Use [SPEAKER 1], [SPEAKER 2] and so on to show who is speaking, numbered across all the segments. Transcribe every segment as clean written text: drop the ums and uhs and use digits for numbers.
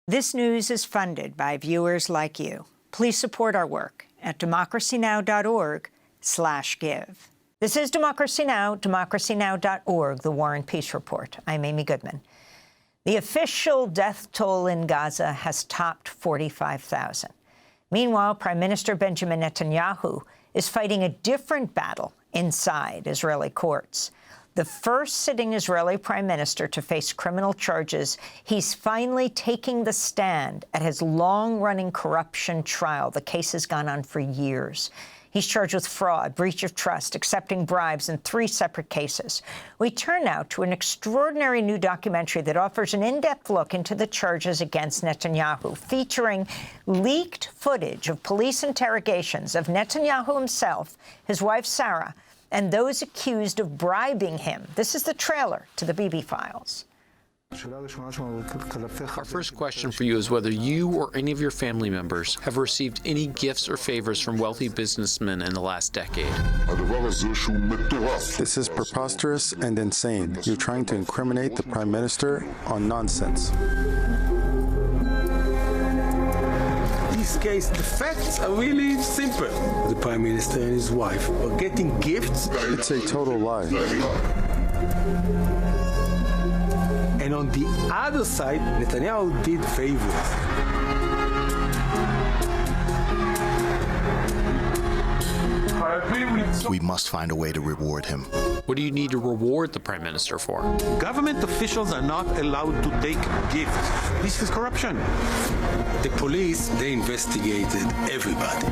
[SPEAKER 1] This news is funded by viewers like you. Please support our work at democracynow.org/give. This is Democracy Now!, democracynow.org, the War and Peace Report. I'm Amy Goodman. The official death toll in Gaza has topped 45,000. Meanwhile, Prime Minister Benjamin Netanyahu is fighting a different battle inside Israeli courts. The first sitting Israeli prime minister to face criminal charges, he's finally taking the stand at his long-running corruption trial. The case has gone on for years. He's charged with fraud, breach of trust, accepting bribes in 3 separate cases. We turn now to an extraordinary new documentary that offers an in-depth look into the charges against Netanyahu, featuring leaked footage of police interrogations of Netanyahu himself, his wife Sarah, and those accused of bribing him. This is the trailer to the Bibi Files.
[SPEAKER 2] Our first question for you is whether you or any of your family members have received any gifts or favors from wealthy businessmen in the last decade.
[SPEAKER 3] This is preposterous and insane. You're trying to incriminate the Prime Minister on nonsense.
[SPEAKER 4] This case, the facts are really simple. The Prime Minister and his wife are getting gifts.
[SPEAKER 3] It's a total lie.
[SPEAKER 4] And on the other side, Netanyahu did favors.
[SPEAKER 5] We must find a way to reward him.
[SPEAKER 2] What do you need to reward the Prime Minister for?
[SPEAKER 6] Government officials are not allowed to take gifts. This is corruption.
[SPEAKER 4] The police, they investigated everybody.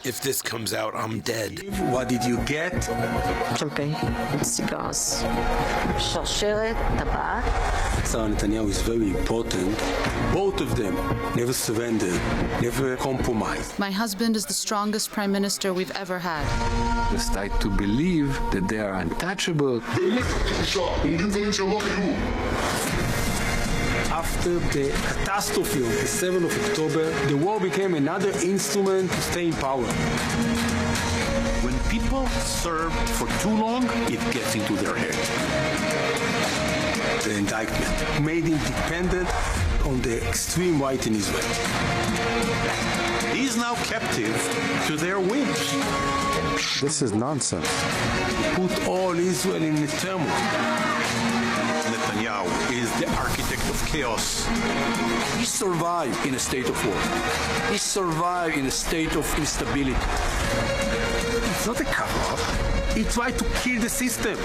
[SPEAKER 7] If this comes out, I'm dead.
[SPEAKER 4] What did you get?
[SPEAKER 8] Champagne, cigars, sharsheret, tabac.
[SPEAKER 4] Sarah Netanyahu is very important. Both of them never surrendered, never compromised.
[SPEAKER 9] My husband is the strongest prime minister we've ever had.
[SPEAKER 10] The state to believe that they are untouchable.
[SPEAKER 4] After the catastrophe of the 7th of October, the war became another instrument to stay in power.
[SPEAKER 6] When people serve for too long, it gets into their head.
[SPEAKER 4] The indictment made him dependent on the extreme right in Israel.
[SPEAKER 6] He is now captive to their whims.
[SPEAKER 3] This is nonsense.
[SPEAKER 4] Put all Israel in a turmoil.
[SPEAKER 6] Netanyahu is the architect of chaos.
[SPEAKER 7] He survived in a state of war. He survived in a state of instability.
[SPEAKER 4] It's not a cover-up. He tried to kill the system.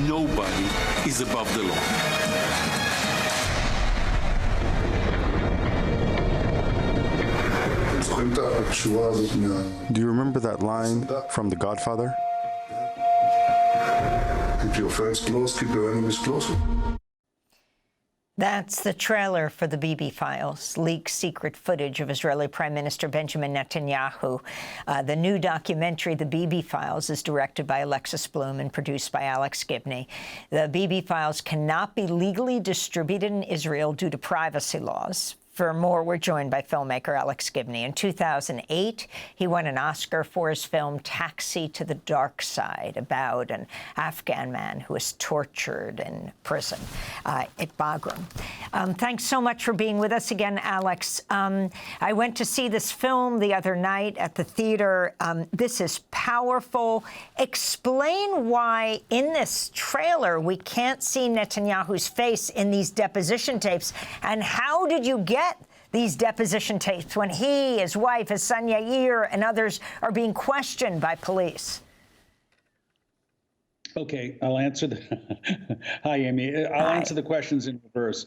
[SPEAKER 6] Nobody is above the law.
[SPEAKER 3] Do you remember that line from The Godfather?
[SPEAKER 11] Keep your friends close, keep your enemies closer.
[SPEAKER 1] That's the trailer for the Bibi Files, leaked secret footage of Israeli Prime Minister Benjamin Netanyahu. The new documentary, The Bibi Files, is directed by Alexis Bloom and produced by Alex Gibney. The Bibi Files cannot be legally distributed in Israel due to privacy laws. For more, we're joined by filmmaker Alex Gibney. In 2008, he won an Oscar for his film Taxi to the Dark Side, about an Afghan man who was tortured in prison at Bagram. Thanks so much for being with us again, Alex. I went to see this film the other night at the theater. This is powerful. Explain why in this trailer we can't see Netanyahu's face in these deposition tapes, and how did you get these deposition tapes when he, his wife, his son Yair, and others are being questioned by police?
[SPEAKER 12] Okay, I'll answer the. Hi, Amy. I'll answer the questions in reverse.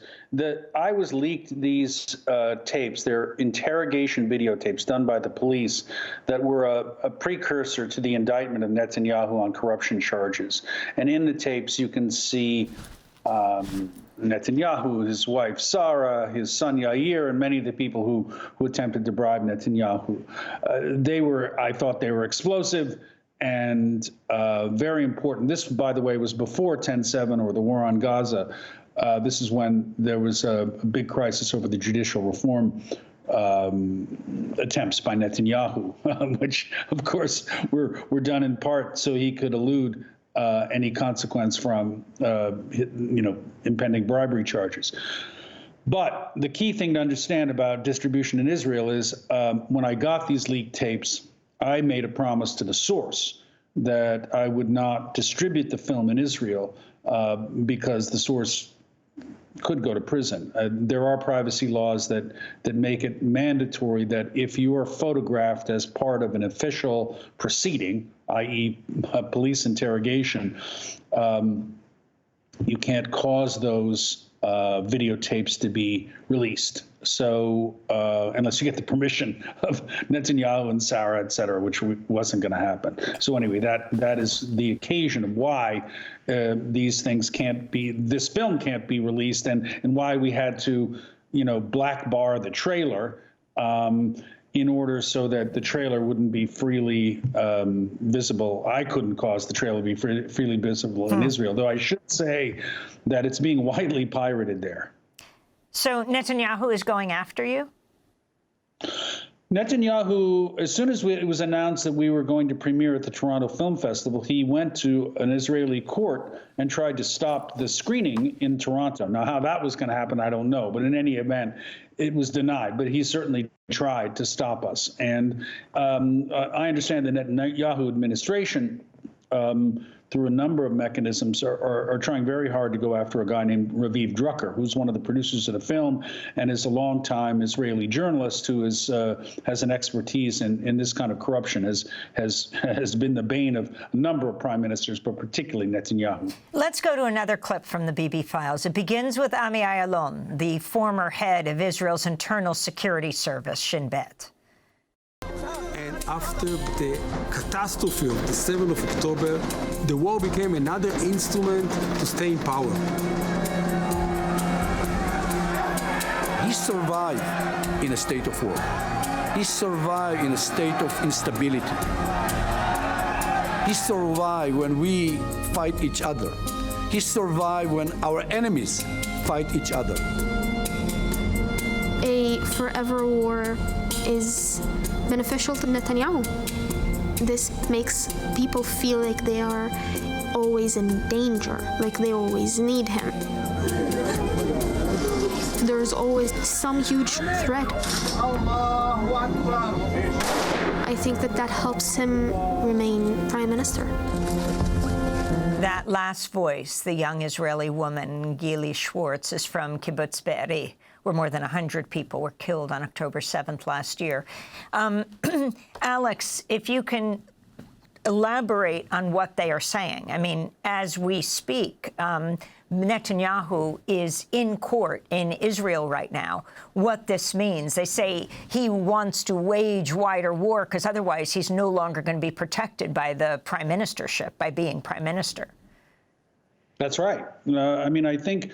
[SPEAKER 12] I was leaked these tapes. They're interrogation videotapes done by the police that were a precursor to the indictment of Netanyahu on corruption charges. And in the tapes, you can see Netanyahu, his wife Sarah, his son Yair, and many of the people who attempted to bribe Netanyahu. I thought they were explosive and very important. This, by the way, was before 10/7 or the war on Gaza. This is when there was a big crisis over the judicial reform attempts by Netanyahu, which, of course, were done in part so he could elude any consequence from, impending bribery charges. But the key thing to understand about distribution in Israel is when I got these leaked tapes, I made a promise to the source that I would not distribute the film in Israel because the source could go to prison. There are privacy laws that make it mandatory that if you are photographed as part of an official proceeding, i.e. a police interrogation, you can't cause those videotapes to be released. So unless you get the permission of Netanyahu and Sarah, et cetera, which wasn't going to happen. So anyway, that is the occasion of why these things this film can't be released, and why we had to, black bar the trailer in order so that the trailer wouldn't be freely visible. I couldn't cause the trailer to be freely visible in Israel, though I should say that it's being widely pirated there.
[SPEAKER 1] So Netanyahu is going after you?
[SPEAKER 12] Netanyahu, as soon as it was announced that we were going to premiere at the Toronto Film Festival, he went to an Israeli court and tried to stop the screening in Toronto. Now, how that was going to happen, I don't know. But in any event, it was denied. But he certainly tried to stop us. And I understand the Netanyahu administration, through a number of mechanisms, are trying very hard to go after a guy named Raviv Drucker, who's one of the producers of the film and is a longtime Israeli journalist who has an expertise in this kind of corruption, has been the bane of a number of prime ministers, but particularly Netanyahu.
[SPEAKER 1] Let's go to another clip from the Bibi Files. It begins with Ami Ayalon, the former head of Israel's internal security service, Shin Bet.
[SPEAKER 4] After the catastrophe of the 7th of October, the war became another instrument to stay in power.
[SPEAKER 7] He survived in a state of war. He survived in a state of instability. He survived when we fight each other. He survived when our enemies fight each other.
[SPEAKER 13] A forever war is beneficial to Netanyahu. This makes people feel like they are always in danger, like they always need him. There's always some huge threat. I think that helps him remain prime minister.
[SPEAKER 1] That last voice, the young Israeli woman, Gili Schwartz, is from Kibbutz Be'eri, where more than 100 people were killed on October 7th last year. Alex, if you can elaborate on what they are saying. I mean, as we speak, Netanyahu is in court in Israel right now. What this means, they say he wants to wage wider war because otherwise he's no longer going to be protected by the prime ministership, by being prime minister.
[SPEAKER 12] That's right. I mean, I think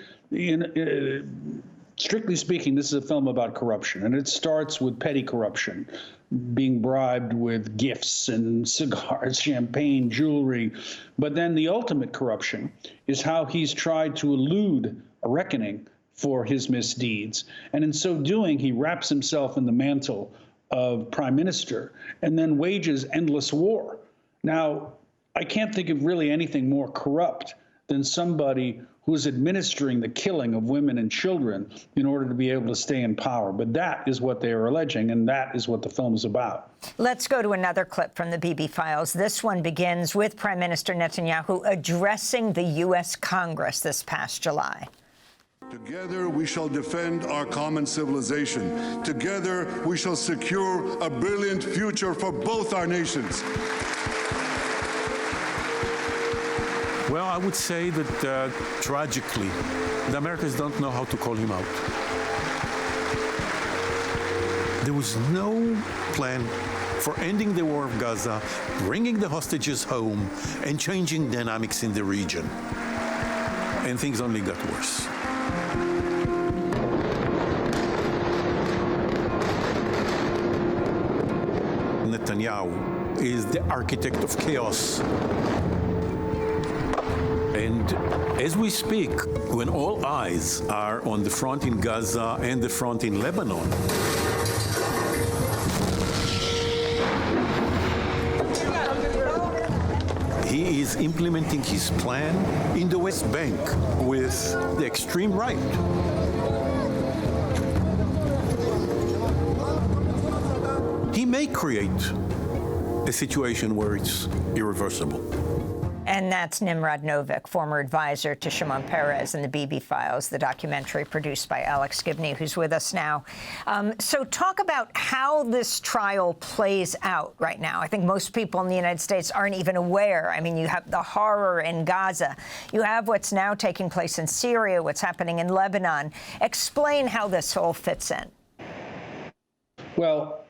[SPEAKER 12] strictly speaking, this is a film about corruption, and it starts with petty corruption, being bribed with gifts and cigars, champagne, jewelry. But then the ultimate corruption is how he's tried to elude a reckoning for his misdeeds. And in so doing, he wraps himself in the mantle of prime minister and then wages endless war. Now, I can't think of really anything more corrupt than somebody who's administering the killing of women and children in order to be able to stay in power. But that is what they are alleging, and that is what the film is about.
[SPEAKER 1] Let's go to another clip from the Bibi Files. This one begins with Prime Minister Netanyahu addressing the U.S. Congress this past July.
[SPEAKER 11] Together we shall defend our common civilization. Together we shall secure a brilliant future for both our nations.
[SPEAKER 6] Well, I would say that, tragically, the Americans don't know how to call him out. There was no plan for ending the war of Gaza, bringing the hostages home, and changing dynamics in the region. And things only got worse. Netanyahu is the architect of chaos. And as we speak, when all eyes are on the front in Gaza and the front in Lebanon, he is implementing his plan in the West Bank with the extreme right. may create a situation where it's irreversible.
[SPEAKER 1] And that's Nimrod Novik, former advisor to Shimon Peres in the Bibi Files, the documentary produced by Alex Gibney, who's with us now. So talk about how this trial plays out right now. I think most people in the United States aren't even aware. I mean, you have the horror in Gaza. You have what's now taking place in Syria, what's happening in Lebanon. Explain how this all fits in.
[SPEAKER 12] Well,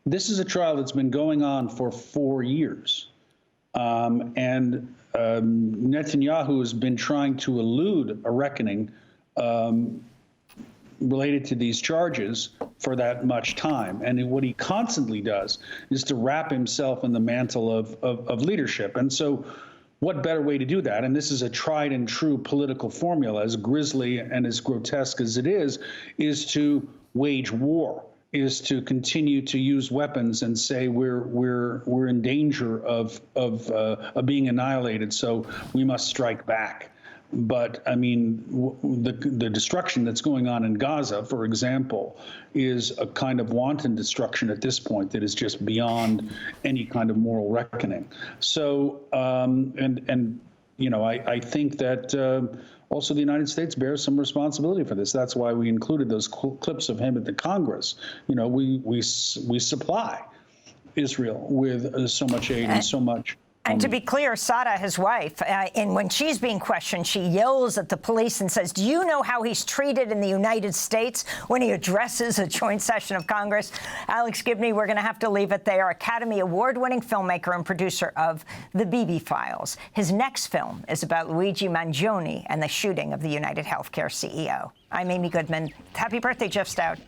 [SPEAKER 12] this is a trial that's been going on for 4 years. Netanyahu has been trying to elude a reckoning related to these charges for that much time. And what he constantly does is to wrap himself in the mantle of leadership. And so what better way to do that? And this is a tried and true political formula, as grisly and as grotesque as it is to wage war, is to continue to use weapons and say we're in danger of being annihilated, so we must strike back. But I mean, the destruction that's going on in Gaza, for example, is a kind of wanton destruction at this point that is just beyond any kind of moral reckoning. So, I think that. Also, the United States bears some responsibility for this. That's why we included those clips of him at the Congress. We supply Israel with so much aid and so much.
[SPEAKER 1] And to be clear, Sada, his wife, when she's being questioned, she yells at the police and says, do you know how he's treated in the United States when he addresses a joint session of Congress? Alex Gibney, we're going to have to leave it there. Academy Award-winning filmmaker and producer of The Bibi Files. His next film is about Luigi Mangione and the shooting of the United Healthcare CEO. I'm Amy Goodman. Happy birthday, Jeff Stout.